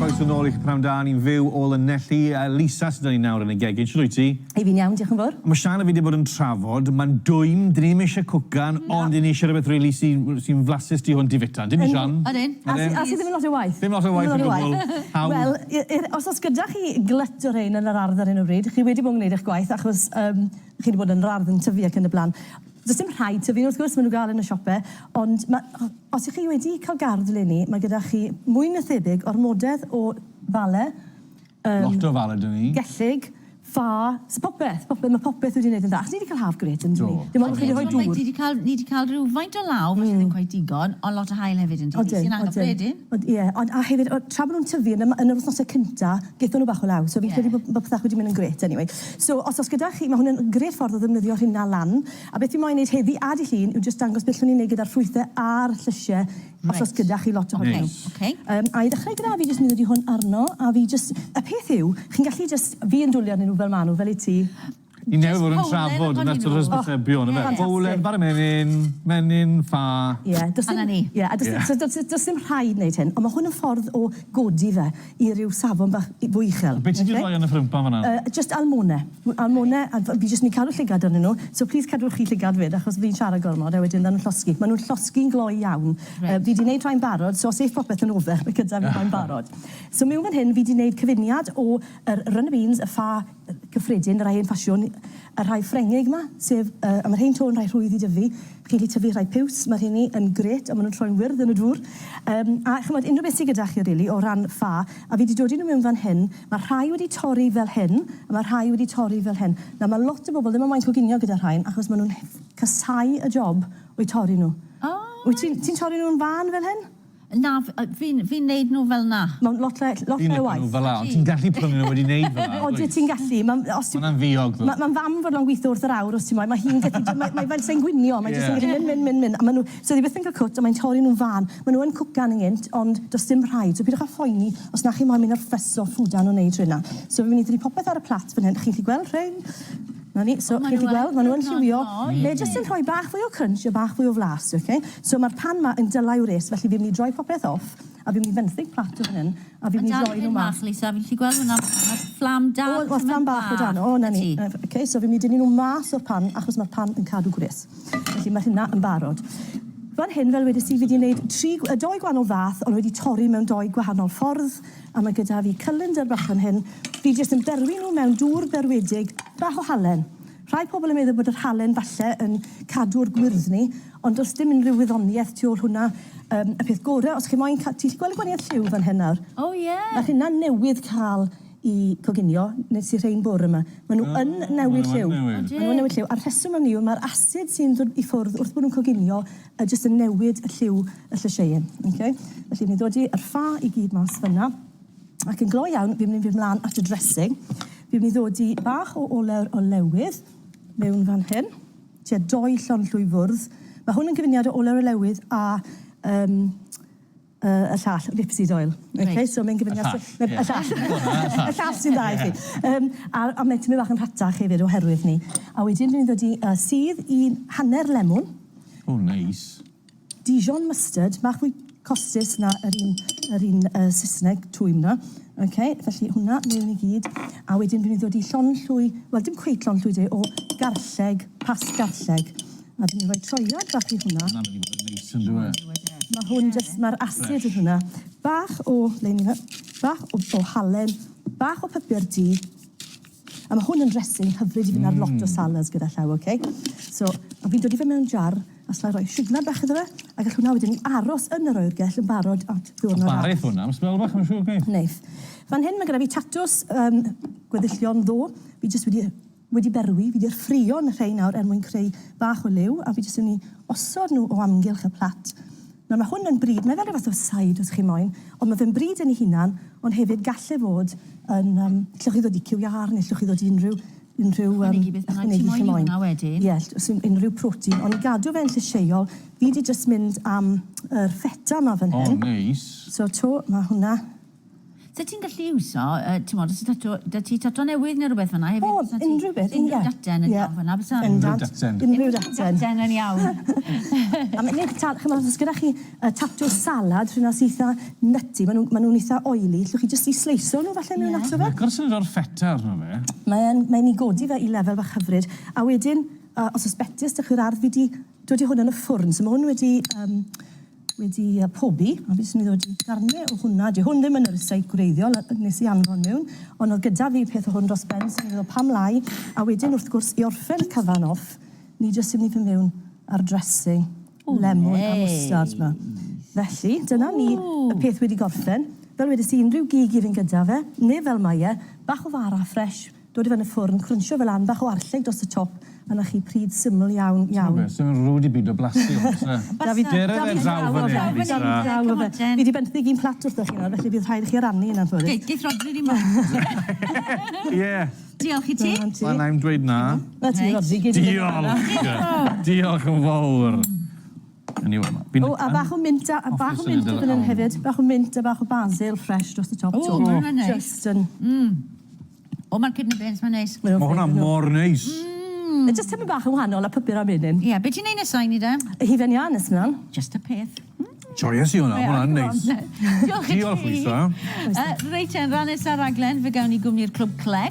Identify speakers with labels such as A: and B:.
A: Croeso nôl i'ch pnawn da, ni'n fyw o Llanelli. Lisa sydd ni nawr yn y gegin, siwr wyt ti?
B: Ei fi'n iawn, diolch yn fawr.
A: Mae Sian a fi wedi bod yn trafod, mae'n dwym, dyn ni'n eisiau cwcan, ond dyn ni eisiau rhywbeth rili sy'n flasus di hwn di fita. Dyn ni, Sian?
B: Ydyn. A sydd ddim yn lot o waith?
A: Ddim lot o waith yn gwbl.
B: Wel, os oes gyda chi glyt o rein yn yr ardd ar un o bryd, chi wedi bod yn gwneud eich gwaith, achos chi wedi bod yn yr ardd yn tyfu ac yn y blaen. Does dim rhaid tyfu, wrth gwrs maen nhw gael yn y siopau, ond os ych chi wedi cael gardd leni, mae gyda chi mwy na thebyg ormodedd o fale.
A: Lot o fale, dyn ni.
B: Gellig, ffa, popeth, mae popeth wedi gwneud yn dda. Ni wedi cael half gret yn dwi. Dim ond chi wedi rhoi dŵr.
C: Ni wedi cael rhyw faint o law, felly ddim quite digon, ond lot o hael hefyd yn dwi. Sy'n anghyffredin.
B: Ie, ond a hefyd, tra bod nhw'n tyfu yn yr wythnosau cynta, geithon nhw bach o law. So fi'n credu bod pethau wedi mynd yn gret, anyway. So os gyda chi, mae hwnna'n gret ffordd o ddefnyddio hynna lan. A beth fi'n moyn wneud heddi a di llun yw just dangos beth llwn ni'n neud gyda'r ffrwythau a'r llysiau os gyda chi lot o hwnna. A i ddechrau gyda fi jyst mynd i hwn arno, a fi jyst, y peth yw, chi'n gallu jyst, fi yn dwlio arnyn nhw fel ma nhw, fel i ti.
A: I newydd fod yn trafod yn eto hysbysebion, yma. Bowlen, bara menyn, ffa.
B: Ie, does dim rhaid wneud hyn, ond mae hwn yn ffordd o godi fe i ryw safon bach fwy uchel.
A: Beth ti'n rhoi yn y ffrympa fan'na?
B: Just almone. Almone, a fi jyst mynd cadw llygad arnyn nhw, so please cadw'r chi llygad fyd, achos fi'n siarad gormod, a wedyn dan nhw'n llosgi. Maen nhw'n llosgi'n gloi iawn. Fi wedi gwneud rhain barod, so os eich popeth yn ofer, mae gyda fi rhain barod. So mewn fan hyn, fi wedi gwneud cyfuniad o runner beans, y ffa cyffredin, y rai ein ffasiwn, y rhai Ffrengig yma, sef, a mae'r hein tôn rhai rhwydd i dyfu. Chi'n gallu tyfu rhai piws, mae'r hynny yn gret, a maen nhw'n troi'n wyrdd yn y dŵr. A chymod, unrhyw beth sydd gyda chi, really, o ran ffa, a fi wedi dod i nhw mewn fan hyn, mae rhai wedi torri fel hyn, a mae rhai wedi torri fel hyn. Na, mae lot o bobl ddim yn maint coginio gyda rhain, achos maen nhw'n casau y job o'i torri nhw. Wyt ti'n torri nhw'n fan fel hyn?
C: Na, fi'n neud nhw fel na.
B: Mae'n lot le waith.
A: Fi'n neud nhw fel na, ond ti'n gallu prynu nhw wedi neud fel na.
B: O, ti'n gallu.
A: Mae'n fiog.
B: Mae'n fam fod o'n gweithio wrth yr awr, os ti'n moyn. Mae hi'n gallu, mae fel sy'n gwynio, mae'n jyst yn gallu mynd. So ddi beth yn cael cwt, a mae'n torri nhw'n fan. Mae nhw'n cwcan ynghynt, ond does dim rhaid. So pidwch â phoeni, os na chi moyn mynd ar ffeso ffwdan o'n neud rhywna. So fi'n mynd i ddyn popeth ar y plat fan hyn. Chi'n gallu gweld rhain? Na ni, so chi'n gallu gweld, maen nhw'n lliwio. Le jyst yn rhoi bach fwy o crunch a bach fwy o flas, oce? So mae'r pan ma yn dylai o res, felly fi'n mynd i droi popeth off, a fi'n mynd i fenthyg plat o fan hyn, a fi'n mynd i droi nhw mas.
C: Lisa, fi'n gallu gweld hwnna, mae'r fflam dal.
B: O, fflam bach o dan, o, na ni. Okay, so fi'n mynd i dynnu nhw mas o'r pan, achos mae'r pan yn cadw gres. Felly mae hynna yn barod. Fan hyn, fel wedys i, fi wedi gwneud doi gwahanol fath, ond wedi torri mewn doi gwahanol ffordd, a mae gyda fi cylinder bach fan hyn. Fi jyst yn berwi nhw mewn dŵr berwedig, bach o halen. Rhai pobl yn meddwl bod yr halen falle yn cadw'r gwyrddni, ond does dim unrhyw wyddoniaeth tu ôl hwnna. Y peth gorau, os chi moyn cael... Ti'n gweld y gwaniaeth lliw fan hyn nawr?
C: O, ie.
B: Mae hynna newydd cael i coginio, nes i rhain bwr yma. Maen nhw yn newid lliw. Maen nhw'n newid lliw. A'r rheswm am ni yw, mae'r asid sy'n dod i ffwrdd wrth bod nhw'n coginio jyst yn newid y lliw y llysieuyn. Felly ni'n dod i'r ffa i gyd mas fyna. Ac yn glo iawn, fi'n mynd i fynd mlaen at y dressing. Fi'n mynd i ddod i bach o olew o lewydd mewn fan hyn. Tua 2 llon llwy fwrdd. Mae hwn yn gyfuniad o olew o lewydd a y llall, lipseed oil. So mae'n gyfuniad... Y llall sy'n dda i chi. A mae'n tymau bach yn rhatach hefyd oherwydd ni. A wedyn dwi'n dod i sydd i hanner lemon.
A: O, neis.
B: Dijon mustard, bach fwy costus na yr un Saesneg twym na. Felly hwnna mewn i gyd. A wedyn dwi'n dod i llon llwy, wel dim cweith llon llwy de, o garlleg, pas garlleg. A dwi'n rhoi troiad bach i hwnna.
A: Hwnna'n mynd i fod yn neis yn dwi.
B: Mae hwn jyst, mae'r asid yn hwnna. Bach o, bach o halen, bach o pupur di. A mae hwn yn dressing hyfryd i fynd ar lot o salads gyda llaw, So, a fi'n dod i fe mewn jar, a slai rhoi siwgr bach iddo fe, a gall hwnna wedyn i aros yn yr oergell yn barod at ddwrnod arall.
A: Barith hwnna, am smel bach yn siŵr, gei?
B: Neith. Fan hyn mae gyda fi tatws gweddillion ddo. Fi jyst wedi berwi, fi wedi'r ffrio yn y rhai nawr mwyn creu bach o liw, a fi jyst yn osod nhw o amgylch y plat. Mae hwn yn bryd, mae fel rhywbeth o said os chi moyn, ond mae fe'n bryd yn ei hunan, ond hefyd galle fod yn... llwch chi ddod i ciwiar, neu llwch chi ddod i unrhyw...
C: Ychwanegu beth yna, ti'n wedyn?
B: Ie, unrhyw protein, ond i gadw fe'n llysieuol, fi wedi just mynd am yr feta yma fan hyn.
A: O, neis.
B: So to, mae hwnna...
C: So ti'n gallu iwso, ti'n modd, da ti tato newydd neu rhywbeth fanna hefyd?
B: O, unrhyw beth, ie.
C: Unrhyw daten yn iawn fanna, bysa?
B: Unrhyw daten.
C: Daten yn iawn.
B: A mae'n chymod, os gyda chi tato salad, rhywun as eitha nutty, maen nhw'n eitha oily, llwch chi jyst i sleiso nhw falle mewn ato fe?
A: Gwrs yn o'r feta arno fe.
B: Mae'n ei godi fe i lefel bach hyfryd. A wedyn, os oes betys, dych chi'r ardd, fi wedi dod i hwn yn y ffwrn, so mae hwn wedi pobi, a fi sy'n ddod i darnau o hwnna. Hwn ddim yn yr seit gwreiddiol, nes i anfon mewn, ond oedd gyda fi peth o hwn dros ben, sy'n ddod pam lai, a wedyn wrth gwrs i orffen y cyfan off, ni jyst yn mynd i mewn ar dressing, lemon a mustard yma. Felly, dyna ni y peth wedi gorffen. Fel wedys i, unrhyw gig i fynd gyda fe, neu fel mae e, bach o fara ffres, dod i fan y ffwrn, crwnsio fel an, bach o arlleg dros y top, a na chi pryd syml iawn.
A: Sy'n rwyd i byd o blasu. Dere fe draw fan hyn, Lisa.
B: Fi wedi benthyg un plat wrth chi nawr, felly bydd rhaid i chi rannu yna ffwrdd.
C: Oce, geith Rodri di mwyn.
A: Ie.
C: Diolch i ti.
A: Wel, na'i'm dweud na.
B: Na ti, Rodri.
A: Diolch. Diolch yn fawr.
B: O, a bach o mint fan hyn hefyd. Bach o mint a bach o basil fresh dros y top.
C: O, mae'n neis.
B: Just yn...
C: O, mae'r kidney beans, mae'n neis.
A: Mae hwnna mor neis.
B: Just tymau bach yn wahanol a pypur am unyn.
C: Ie, beth ti'n neud nesau ni da?
B: Hifen iawn ys mlaen.
C: Just a peth.
A: Joyous i hwnna, hwnna'n neis.
C: Diolch i ti.
A: Diolch, Lisa.
C: Reit, yn rhan esa'r raglen, fe gawn ni gwmni'r Clwb Clec.